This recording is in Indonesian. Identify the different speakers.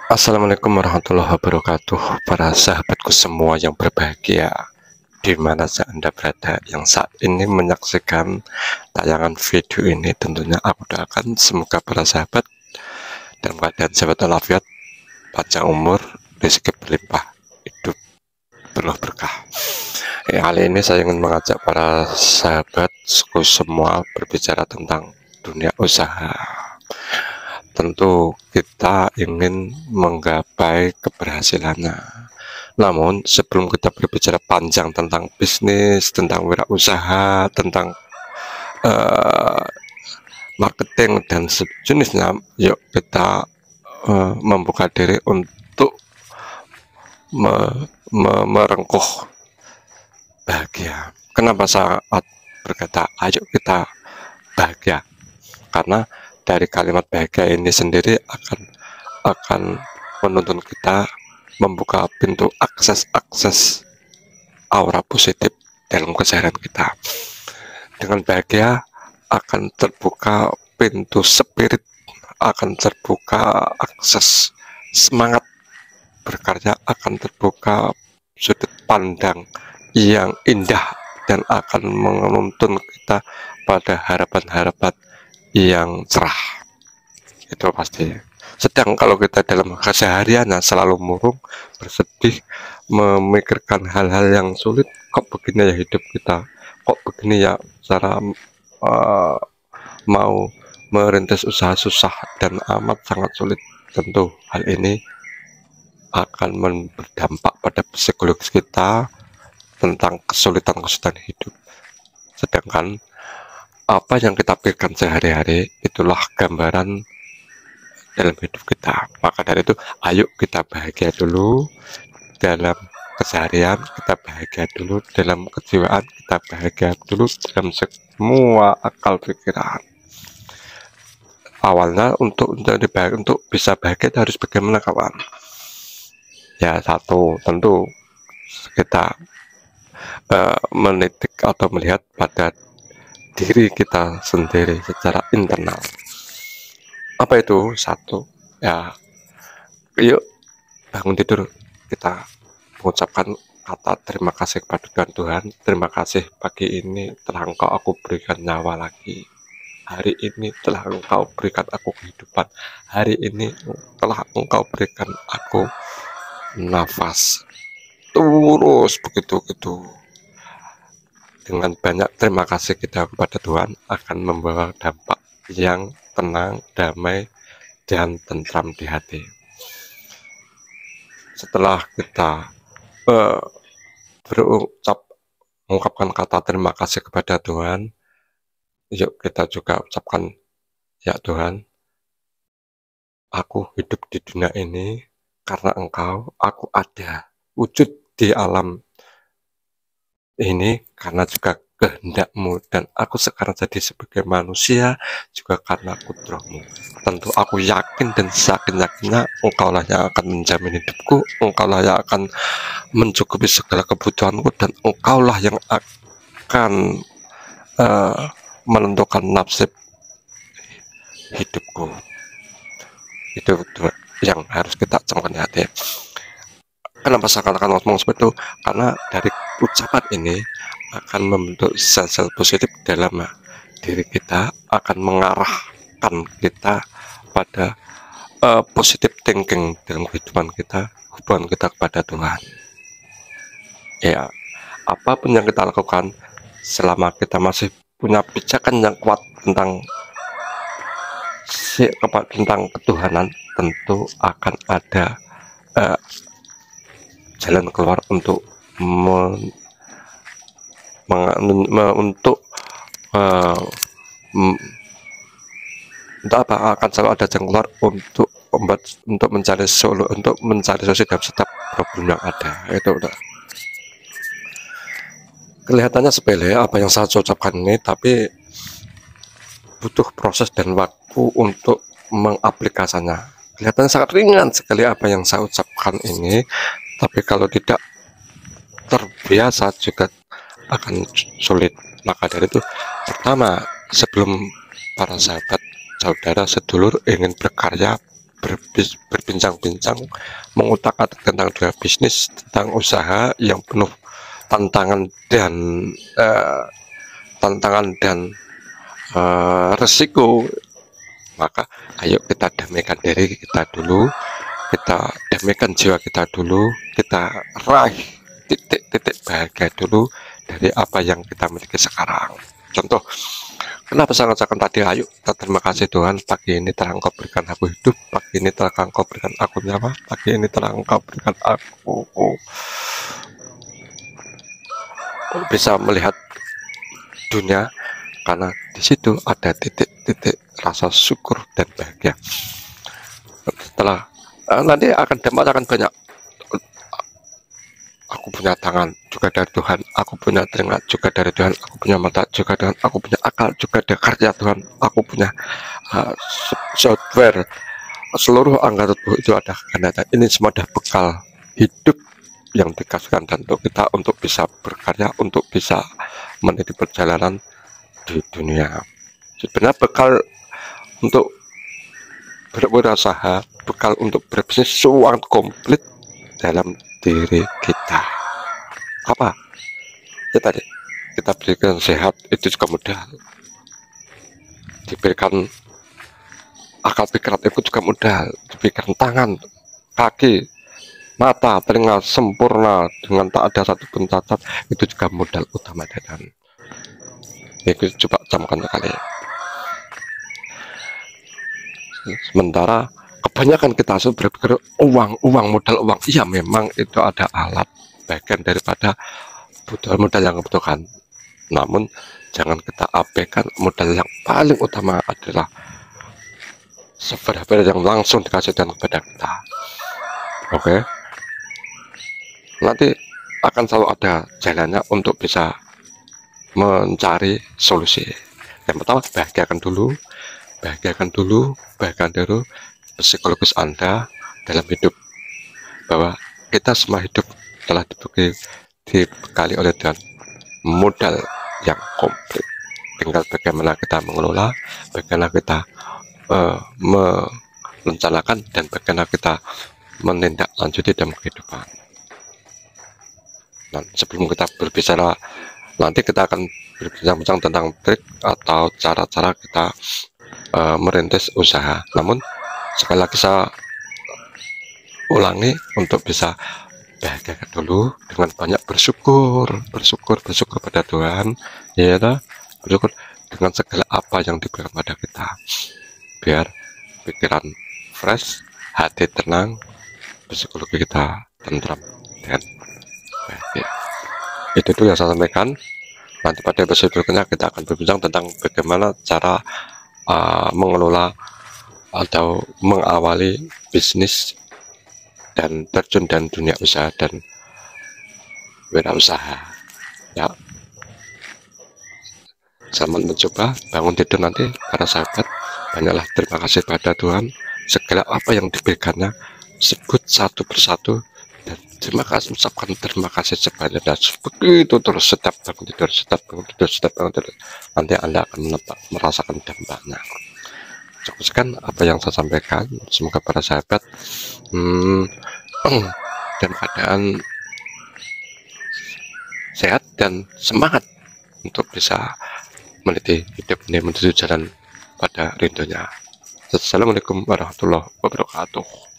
Speaker 1: Assalamualaikum warahmatullahi wabarakatuh, para sahabatku semua yang berbahagia di mana saja Anda berada, yang saat ini menyaksikan tayangan video ini. Tentunya aku doakan semoga para sahabat dalam keadaan sehat walafiat, panjang umur, rezeki berlimpah, hidup penuh berkah. Kali ini saya ingin mengajak para sahabatku semua berbicara tentang dunia usaha. Tentu kita ingin menggapai keberhasilannya. Namun sebelum kita berbicara panjang tentang bisnis, tentang wirausaha, tentang uh, marketing dan sejenisnya, yuk kita membuka diri untuk merengkuh bahagia. Kenapa saat berkata ayo kita bahagia? Karena dari kalimat bahagia ini sendiri akan menuntun kita membuka pintu akses aura positif dalam keseharian kita. Dengan bahagia akan terbuka pintu spirit, akan terbuka akses semangat berkarya, akan terbuka sudut pandang yang indah dan akan menuntun kita pada harapan-harapan yang cerah. Itu pasti. Sedang kalau kita dalam kesehariannya selalu murung, bersedih, memikirkan hal-hal yang sulit, kok begini ya hidup kita, kok begini ya cara mau merintis usaha susah dan amat sangat sulit. Tentu hal ini akan berdampak pada psikologis kita tentang kesulitan-kesulitan hidup. Sedangkan apa yang kita pikirkan sehari-hari itulah gambaran dalam hidup kita. Maka dari itu, ayo kita bahagia dulu dalam keseharian, kita bahagia dulu dalam kejiwaan, kita bahagia dulu dalam semua akal pikiran. Awalnya untuk menjadi bahagia, untuk bisa bahagia itu harus bagaimana kawan? Ya satu, tentu kita menitik atau melihat pada diri kita sendiri secara internal. Apa itu? Satu, ya yuk bangun tidur kita mengucapkan kata terima kasih kepada Tuhan. Terima kasih pagi ini telah Engkau aku berikan nyawa lagi. Hari ini telah Engkau berikan aku kehidupan. Hari ini telah Engkau berikan aku nafas. Terus begitu-gitu. Dengan banyak terima kasih kita kepada Tuhan akan membawa dampak yang tenang, damai, dan tentram di hati. Setelah kita mengucapkan kata terima kasih kepada Tuhan, yuk kita juga ucapkan, ya Tuhan, aku hidup di dunia ini karena Engkau, aku ada wujud di alam ini karena juga kehendak-Mu, dan aku sekarang jadi sebagai manusia juga karena kudrah-Mu. Tentu aku yakin dan yakin-yakinnya Engkaulah yang akan menjamin hidupku, Engkaulah yang akan mencukupi segala kebutuhanku, dan Engkaulah yang akan menentukan nasib hidupku. Itu yang harus kita camkan di hati. Kenapa saya katakan ngomong seperti itu? Karena dari ucapan ini akan membentuk sel-sel positif dalam diri kita, akan mengarahkan kita pada positive thinking dalam kehidupan kita, hubungan kita kepada Tuhan. Ya, apapun yang kita lakukan, selama kita masih punya pijakan yang kuat tentang ketuhanan, tentu akan ada jalan keluar untuk untuk apa, akan selalu ada jalan keluar untuk mencari solusi dalam setiap problem yang ada. Itu udah kelihatannya sepele apa yang saya ucapkan ini, tapi butuh proses dan waktu untuk mengaplikasikannya. Kelihatannya sangat ringan sekali apa yang saya ucapkan ini, tapi kalau tidak terbiasa juga akan sulit. Maka dari itu, pertama, sebelum para sahabat, saudara, sedulur ingin berkarya, berbincang-bincang, mengutak-atik tentang dunia bisnis, tentang usaha yang penuh tantangan dan resiko. Maka ayo kita damaikan diri kita dulu, kita damaikan jiwa kita dulu, kita raih titik-titik bahagia dulu dari apa yang kita miliki sekarang. Contoh, kenapa sangat-sangat tadi, ayo kita terima kasih Tuhan, pagi ini telah Engkau berikan aku hidup, pagi ini telah Engkau berikan aku nyawa, pagi ini telah Engkau berikan aku bisa melihat dunia, karena di situ ada titik-titik rasa syukur dan bahagia. Setelah nanti akan banyak, aku punya tangan juga dari Tuhan, aku punya telinga juga dari Tuhan, aku punya mata juga Tuhan, aku punya akal juga dari karya Tuhan, aku punya software, seluruh anggota tubuh itu ada karena ini semua ada bekal hidup yang dikasihkan dan untuk kita untuk bisa berkarya, untuk bisa meniti perjalanan di dunia. Sebenarnya bekal untuk berwirausaha, bekal untuk berbisnis semua komplit dalam diri kita. Apa? Ya tadi kita berikan sehat, itu juga mudah. Diberikan akal pikiran itu juga mudah. Diberikan tangan, kaki, mata, telinga sempurna dengan tak ada satupun cacat, itu juga modal utama dan itu coba camkan sekali. Sementara kebanyakan kita berpikir uang, modal uang. Iya, memang itu ada alat bagian daripada modal yang kebutuhan. Namun jangan kita abaikan modal yang paling utama adalah software yang langsung dikasih kepada kita. Oke. Nanti akan selalu ada jalannya untuk bisa mencari solusi. Yang pertama, bahagiakan dulu psikologis Anda dalam hidup, bahwa kita semua hidup telah dibekali oleh Tuhan modal yang komplit. Tinggal bagaimana kita mengelola, bagaimana kita merencanakan, dan bagaimana kita menindaklanjuti dalam kehidupan. Dan sebelum kita berbicara, nanti kita akan berbincang-bincang tentang trik atau cara-cara kita merintis usaha. Namun sekali lagi saya ulangi, untuk bisa bahagia dulu dengan banyak bersyukur pada Tuhan, ya, bersyukur dengan segala apa yang diberikan pada kita, biar pikiran fresh, hati tenang, psikologi kita tentram dan bahagia. Itu tuh yang saya sampaikan. Nanti pada episode berikutnya kita akan berbincang tentang bagaimana cara mengelola atau mengawali bisnis dan terjun dan dunia usaha dan wirausaha. Ya, selamat mencoba bangun tidur nanti para sahabat. Banyaklah terima kasih pada Tuhan, segala apa yang diberikannya sebut satu persatu, dan terima kasih, ucapkan terima kasih sebanyak-banyaknya. Begitu terus, setiap bangun tidur, nanti Anda akan merasakan dampaknya. Cukup sekian apa yang saya sampaikan. Semoga para sahabat dan keadaan sehat dan semangat untuk bisa meniti hidup ini menuju jalan pada rindunya. Assalamualaikum warahmatullahi wabarakatuh.